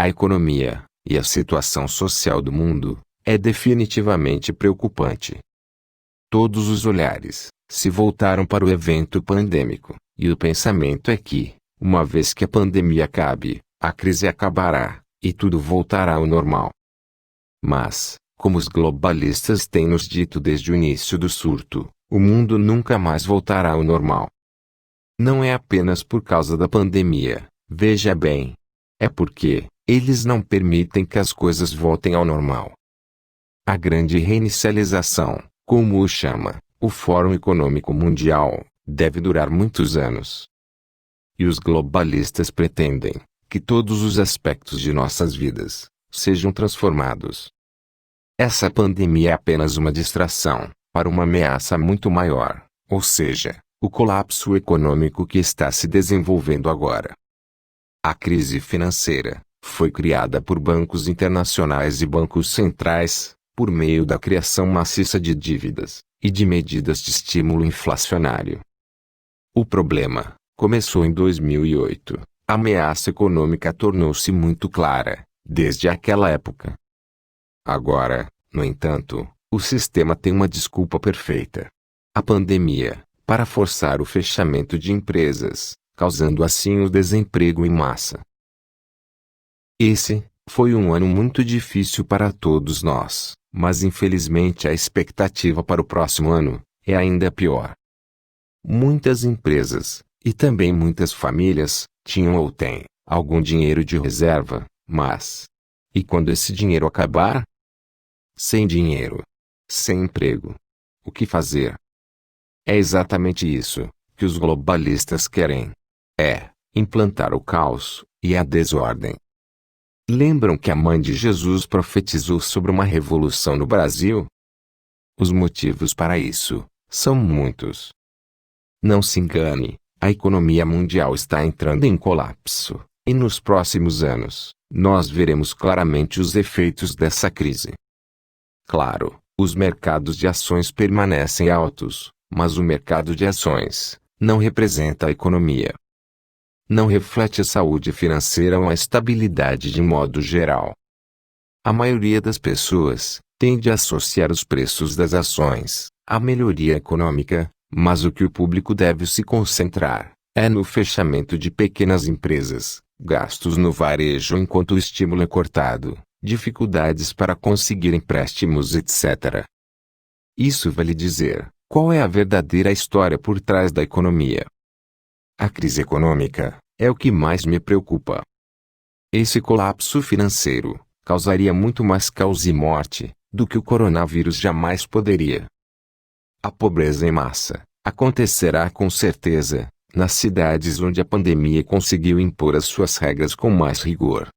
a economia e a situação social do mundo é definitivamente preocupante. Todos os olhares se voltaram para o evento pandêmico, e o pensamento é que, uma vez que a pandemia acabe, a crise acabará, e tudo voltará ao normal. Mas, como os globalistas têm nos dito desde o início do surto, o mundo nunca mais voltará ao normal. Não é apenas por causa da pandemia, veja bem. É porque eles não permitem que as coisas voltem ao normal. A grande reinicialização, como o chama o Fórum Econômico Mundial, deve durar muitos anos. E os globalistas pretendem que todos os aspectos de nossas vidas sejam transformados. Essa pandemia é apenas uma distração para uma ameaça muito maior, ou seja, o colapso econômico que está se desenvolvendo agora. A crise financeira foi criada por bancos internacionais e bancos centrais, por meio da criação maciça de dívidas e de medidas de estímulo inflacionário. O problema começou em 2008. A ameaça econômica tornou-se muito clara desde aquela época. Agora, no entanto, o sistema tem uma desculpa perfeita: a pandemia, para forçar o fechamento de empresas, causando assim o desemprego em massa. Esse foi um ano muito difícil para todos nós, mas infelizmente a expectativa para o próximo ano é ainda pior. Muitas empresas, e também muitas famílias, tinham ou têm algum dinheiro de reserva, mas... E quando esse dinheiro acabar? Sem dinheiro, sem emprego, o que fazer? É exatamente isso que os globalistas querem. Implantar o caos e a desordem. Lembram que a mãe de Jesus profetizou sobre uma revolução no Brasil? Os motivos para isso são muitos. Não se engane, a economia mundial está entrando em colapso, e nos próximos anos, nós veremos claramente os efeitos dessa crise. Claro, os mercados de ações permanecem altos, mas o mercado de ações não representa a economia. Não reflete a saúde financeira ou a estabilidade de modo geral. A maioria das pessoas tende a associar os preços das ações à melhoria econômica, mas o que o público deve se concentrar é no fechamento de pequenas empresas, gastos no varejo enquanto o estímulo é cortado, dificuldades para conseguir empréstimos, etc. Isso vai lhe dizer qual é a verdadeira história por trás da economia. A crise econômica é o que mais me preocupa. Esse colapso financeiro causaria muito mais caos e morte do que o coronavírus jamais poderia. A pobreza em massa acontecerá com certeza nas cidades onde a pandemia conseguiu impor as suas regras com mais rigor.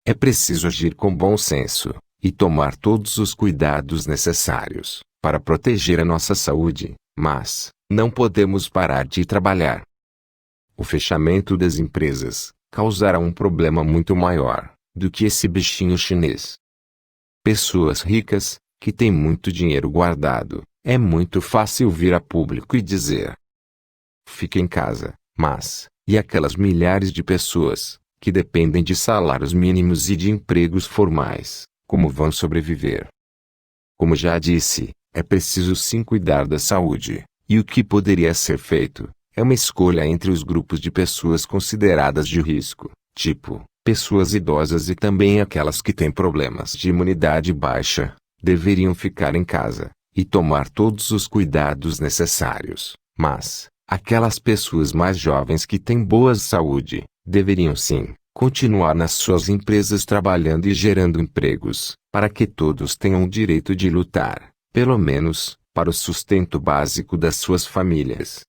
É preciso agir com bom senso e tomar todos os cuidados necessários para proteger a nossa saúde, mas não podemos parar de trabalhar. O fechamento das empresas causará um problema muito maior do que esse bichinho chinês. Pessoas ricas, que têm muito dinheiro guardado, é muito fácil vir a público e dizer: fique em casa, mas, e aquelas milhares de pessoas que dependem de salários mínimos e de empregos formais, como vão sobreviver? Como já disse, é preciso sim cuidar da saúde, e o que poderia ser feito é uma escolha entre os grupos de pessoas consideradas de risco, tipo, pessoas idosas e também aquelas que têm problemas de imunidade baixa, deveriam ficar em casa e tomar todos os cuidados necessários, mas aquelas pessoas mais jovens que têm boa saúde, deveriam sim continuar nas suas empresas trabalhando e gerando empregos, para que todos tenham o direito de lutar, pelo menos, para o sustento básico das suas famílias.